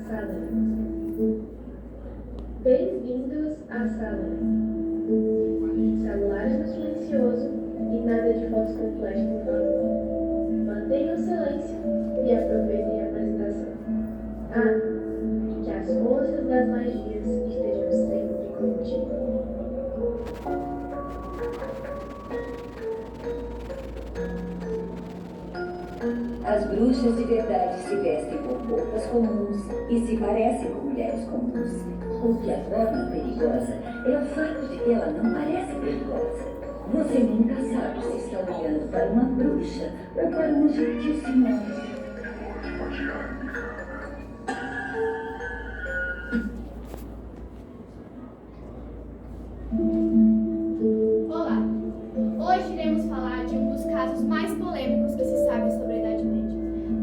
Salem. Bem-vindos a Salem. Celulares no silencioso e nada de fotos com flash no banco. Mantenham o silêncio e aproveitem a apresentação. E que as forças das magias estejam sempre contigo. As bruxas de verdade se vestem com roupas comuns e se parecem com mulheres comuns. O que a torna perigosa é o fato de que ela não parece perigosa. Você nunca sabe se está olhando para uma bruxa ou para uma gentil senhora. Olá! Hoje iremos falar de um dos casos mais polêmicos que se sabe sobre a Idade Média.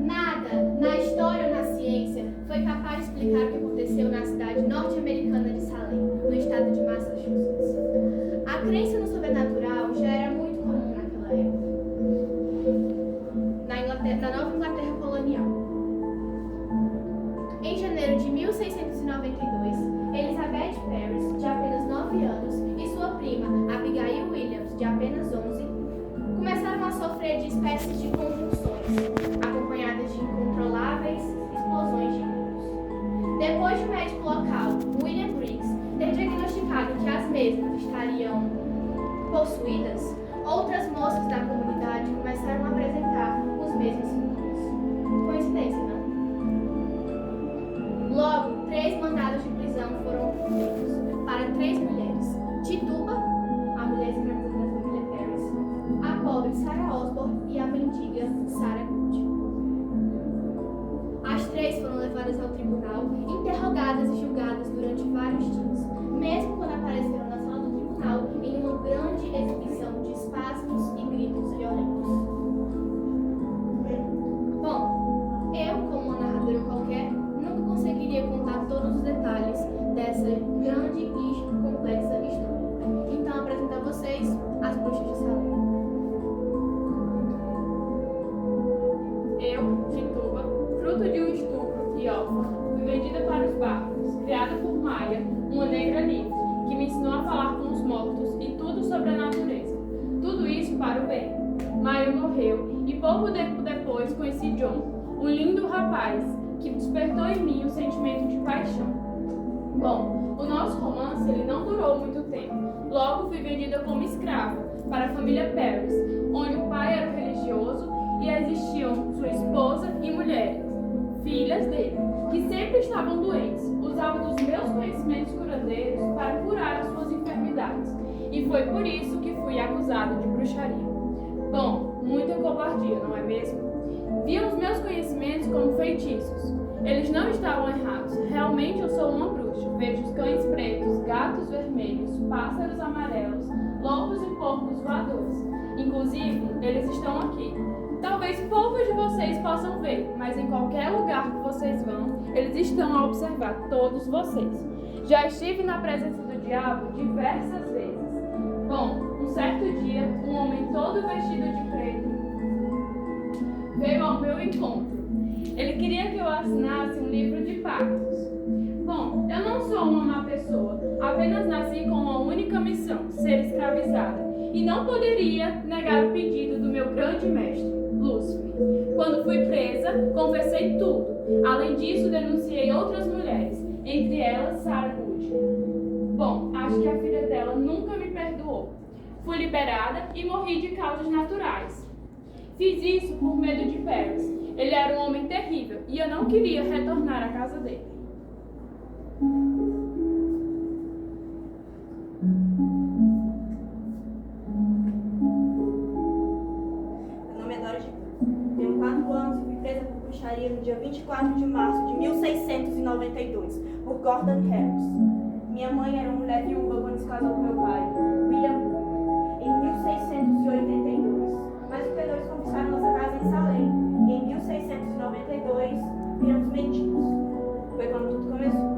Nada, na história ou na ciência, foi capaz de explicar o que aconteceu na cidade norte-americana de Salem, no estado de Massachusetts. A crença no sobrenatural já era muito comum naquela época, na Nova Inglaterra colonial. Em janeiro de 1692, Elizabeth Parris, de apenas 9 anos, e sua prima, Abigail Williams, de apenas 11, começaram a sofrer de espécies de convulsões, acompanhadas de incontroláveis explosões de luz. Depois de um médico local, William Briggs, ter diagnosticado que as mesmas estariam possuídas, outras moças da comunidade começaram a apresentar os mesmos sintomas. Coincidência, não? Logo, 3 mandados de prisão foram feitos para 3 mulheres: Tituba, a mulher escrava da família Parris, a pobre Sarah Osborne e a mendiga Sarah Good. As 3 foram levadas ao tribunal, interrogadas e julgadas durante vários dias, mesmo quando apareceram na sala do tribunal em uma grande exibição de espasmos e gritos violentos. Bom, eu, como uma narradora qualquer, nunca conseguiria contar todos os detalhes dessa grande e complexa história. Então, apresento a vocês as bruxas de Salem. Eu, Tituba, fruto de um estupro e órfã, fui vendida para os bárbaros, criada por Maia, uma negra livre, que me ensinou a falar com os mortos e tudo sobre a natureza. Tudo isso para o bem. Maia morreu e pouco tempo depois conheci John, um lindo rapaz que despertou em mim um sentimento de paixão. Bom, o nosso romance ele não durou muito tempo. Logo fui vendida como escrava para a família Parris, onde o pai era religioso e existiam sua esposa e mulheres, filhas dele, que sempre estavam doentes. Usava dos meus conhecimentos curandeiros para curar as suas enfermidades. E foi por isso que fui acusado de bruxaria. Bom, muita covardia, não é mesmo? Viam os meus conhecimentos como feitiços. Eles não estavam errados. Realmente eu sou uma bruxa. Vejo os cães pretos, gatos vermelhos, pássaros amarelos, lobos e porcos voadores. Inclusive, eles estão aqui. Talvez poucos de vocês possam ver, mas em qualquer lugar que vocês vão, eles estão a observar todos vocês. Já estive na presença do diabo diversas vezes. Bom, um certo dia, um homem todo vestido de preto veio ao meu encontro. Ele queria que eu assinasse um livro de pactos. Bom, eu não sou uma má pessoa, apenas nasci com uma única missão, ser escravizada. E não poderia negar o pedido do meu grande mestre, Lúcifer. Quando fui presa, confessei tudo. Além disso, denunciei outras mulheres, entre elas Sarah Good. Bom, acho que a filha dela nunca me perdoou. Fui liberada e morri de causas naturais. Fiz isso por medo de Parris. Ele era um homem terrível e eu não queria retornar à casa dele. Meu nome é Dora de Tenho 4 anos e fui presa por bruxaria no dia 24 de março de 1692, por Gordon Harris. Minha mãe era uma mulher viúva quando se casou com meu pai, William, em 1682. Mas os pedreiros conquistaram nossa casa em Salem. E em 1692, viramos mendigos. Foi quando tudo começou.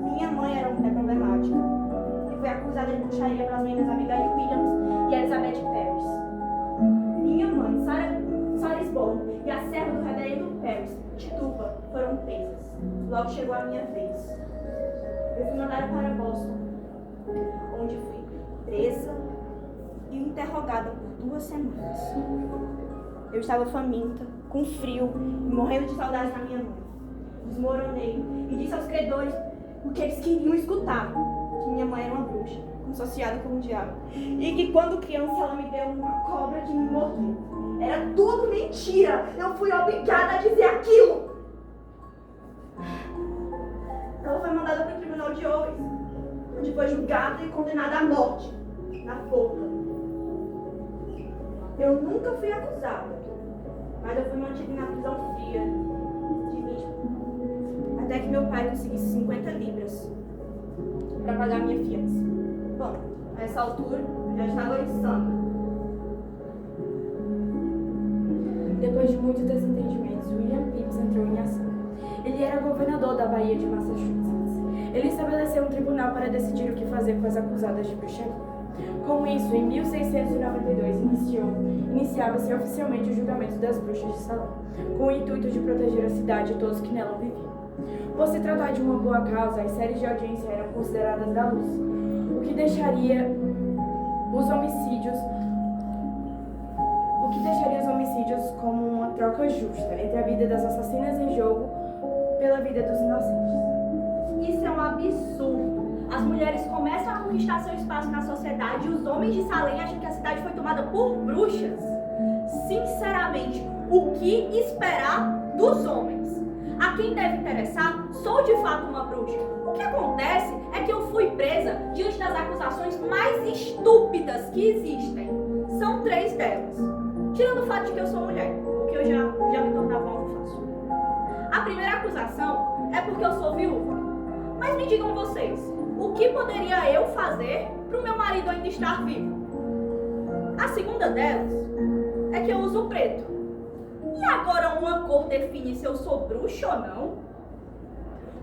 Minha mãe era uma mulher problemática e foi acusada de bruxaria pelas meninas Abigail Williams e Elizabeth Parris. Minha mãe, Sarah Osborne, e a serva do reverendo Parris, Tituba, logo chegou a minha vez. Eu fui mandada para Boston, onde fui presa e interrogada por 2 semanas. Eu estava faminta, com frio e morrendo de saudade da minha mãe. Desmoronei e disse aos credores o que eles queriam escutar: que minha mãe era uma bruxa, associada com o diabo, e que quando criança ela me deu uma cobra que me mordeu. Era tudo mentira! Eu fui obrigada a dizer aquilo! Ela foi mandada para o tribunal de Owens, onde foi julgada e condenada à morte, na forca. Eu nunca fui acusada, mas eu fui mantida na prisão fria de mim, até que meu pai conseguisse 50 libras para pagar minha fiança. Bom, a essa altura eu já estava insana. Depois de muitos desentendimentos, William Phips entrou em ação. Ele era governador da Baía de Massachusetts. Ele estabeleceu um tribunal para decidir o que fazer com as acusadas de bruxaria. Com isso, em 1692, iniciava-se oficialmente o julgamento das bruxas de Salem, com o intuito de proteger a cidade e todos que nela viviam. Por se tratar de uma boa causa, as séries de audiência eram consideradas da luz, o que deixaria os homicídios como uma troca justa entre a vida das assassinas em jogo pela vida dos inocentes. Isso é um absurdo. As mulheres começam a conquistar seu espaço na sociedade e os homens de Salem acham que a cidade foi tomada por bruxas. Sinceramente, o que esperar dos homens? A quem deve interessar, sou de fato uma bruxa. O que acontece é que eu fui presa diante das acusações mais estúpidas que existem. São 3 delas. Tirando o fato de que eu sou mulher, o que eu já me tornava algo fácil. A primeira acusação é porque eu sou viúva. Mas me digam vocês, o que poderia eu fazer para o meu marido ainda estar vivo? A segunda delas é que eu uso preto. E agora uma cor define se eu sou bruxa ou não?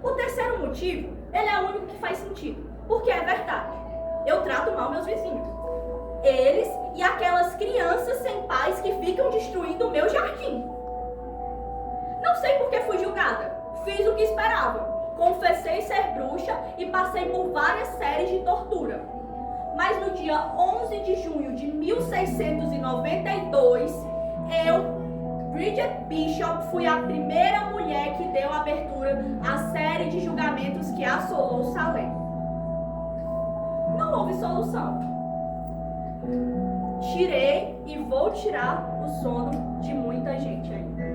O terceiro motivo, ele é o único que faz sentido, porque é verdade. Eu trato mal meus vizinhos. Eles e aquelas crianças sem pais que ficam destruindo o meu jardim. Não sei por que fui julgada. Fiz o que esperavam. Confessei ser bruxa e passei por várias séries de tortura. Mas no dia 11 de junho de 1692, eu, Bridget Bishop, fui a primeira mulher que deu abertura à série de julgamentos que assolou Salem. Não houve solução. Tirei e vou tirar o sono de muita gente ainda.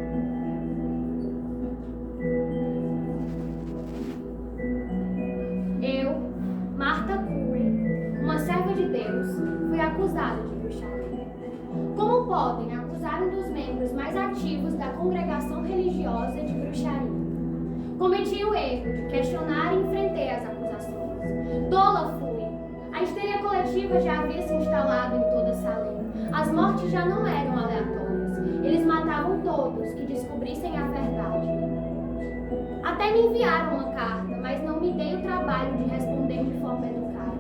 Eu, Martha Curry, uma serva de Deus, fui acusada de bruxaria. Como podem acusar um dos membros mais ativos da congregação religiosa de bruxaria? Cometi o erro de questionar e enfrentei as acusações. Tola fui. A histeria coletiva já havia se instalado em toda Salem. As mortes já não eram aleatórias. Eles matavam todos que descobrissem a verdade. Até me enviaram uma carta, mas não me dei o trabalho de responder de forma educada.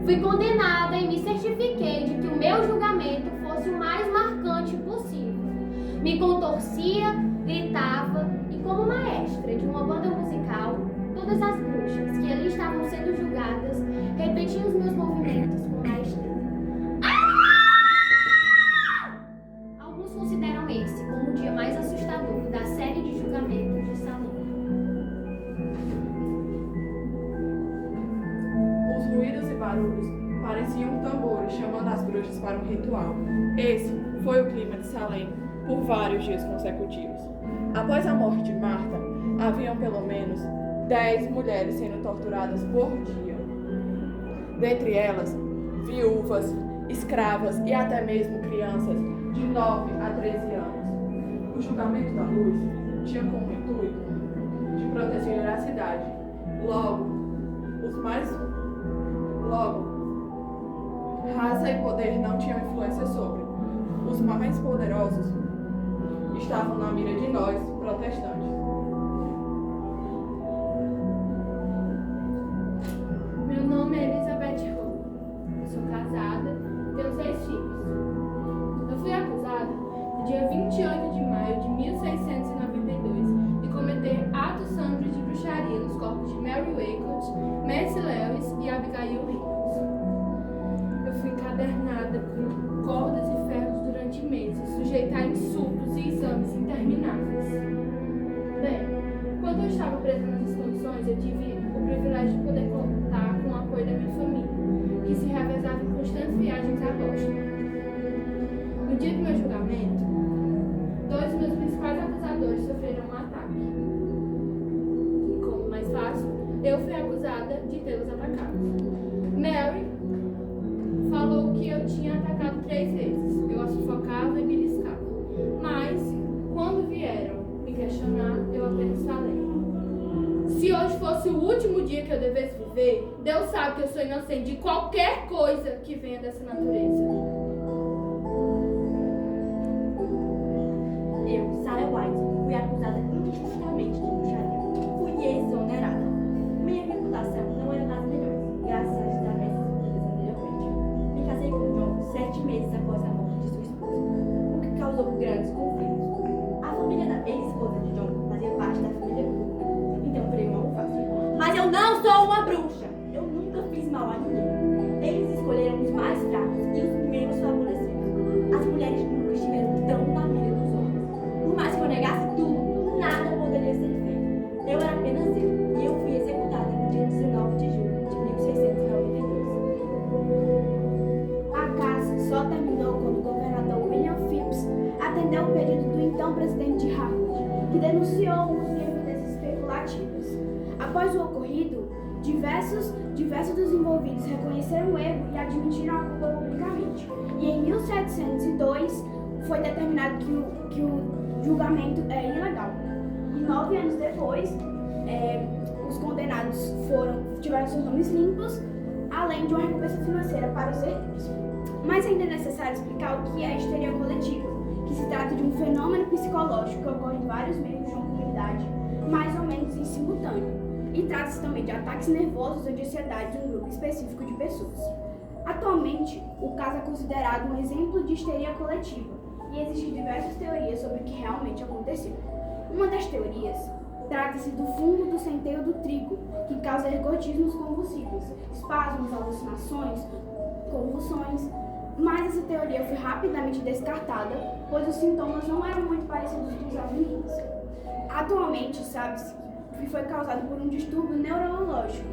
Fui condenada e me certifiquei de que o meu julgamento fosse o mais marcante possível. Me contorcia, gritava e, como maestra de uma banda musical, todas as bruxas que ali estavam sendo julgadas repetiam os meus movimentos com maestria. Alguns consideram esse como o dia mais assustador da série de julgamentos de Salem. Os ruídos e barulhos pareciam tambores chamando as bruxas para um ritual. Esse foi o clima de Salem por vários dias consecutivos. Após a morte de Martha, haviam pelo menos 10 mulheres sendo torturadas por dia. Dentre elas, viúvas, escravas e até mesmo crianças de 9 a 13 anos. O julgamento da luz tinha como intuito de proteger a cidade. Logo, raça e poder não tinham influência sobre. Os mais poderosos estavam na mira de nós, protestantes. Meu nome é Elizabeth Howe. Eu sou casada, tenho 6 filhos. Eu fui acusada no dia 28 de maio de 1692 de cometer atos santos sujeita a insultos e exames intermináveis. Bem, quando eu estava presa nessas condições, eu tive o privilégio de poder contar com o apoio da minha família, que se revezava em constantes viagens a Boston. No dia do meu julgamento, 2 dos meus principais acusadores sofreram um ataque. E como mais fácil, eu fui acusada de tê-los atacado. Mary falou que eu tinha atacado 3 vezes. Eu a sufocava e beliscava. Mas, quando vieram me questionar, eu apenas falei: se hoje fosse o último dia que eu devesse viver, Deus sabe que eu sou inocente de qualquer coisa que venha dessa natureza. Eu, Sarah White, fui acusada injustamente de bruxaria. Fui exonerada. Minha reputação não era das melhores, graças às desavenças vividas anteriormente. Me casei com John 7 meses após a morte de sua esposa, o que causou grandes conflitos. A família da ex-esposa de John fazia parte da família Cook, então foi mal fácil. Mas eu não sou uma bruxa! Eu nunca fiz mal a ninguém. Eles escolheram os mais fracos e os menos favorecidos. As mulheres nunca estiveram tão na mira dos homens. Por mais que eu negasse tudo, nada poderia ser feito. Eu era apenas eu, e eu fui executada no dia 19 de julho de 1692. A caça só terminou quando o governador William Phipps atendeu o pedido do então presidente de Harvard, que denunciou o uso de evidências especulativas. Após o ocorrido, diversos dos envolvidos reconheceram o erro e admitiram a culpa publicamente. E em 1702 foi determinado que o julgamento é ilegal. E 9 anos depois, os condenados tiveram seus nomes limpos, além de uma recompensa financeira para os herdeiros. Mas ainda é necessário explicar o que é a histeria coletiva, que se trata de um fenômeno psicológico que ocorre em vários membros de uma comunidade, mais ou menos em simultâneo. E trata-se também de ataques nervosos ou de ansiedade de um grupo específico de pessoas. Atualmente, o caso é considerado um exemplo de histeria coletiva e existem diversas teorias sobre o que realmente aconteceu. Uma das teorias trata-se do fungo do centeio do trigo, que causa ergotismos convulsivos, espasmos, alucinações, convulsões, mas essa teoria foi rapidamente descartada, pois os sintomas não eram muito parecidos com os das meninas. Atualmente, sabe-se que foi causado por um distúrbio neurológico,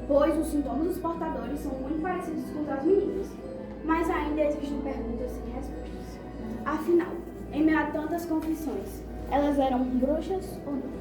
pois os sintomas dos portadores são muito parecidos com os das meninas, mas ainda existem perguntas sem respostas. Afinal, em meio a tantas confissões, elas eram bruxas ou não?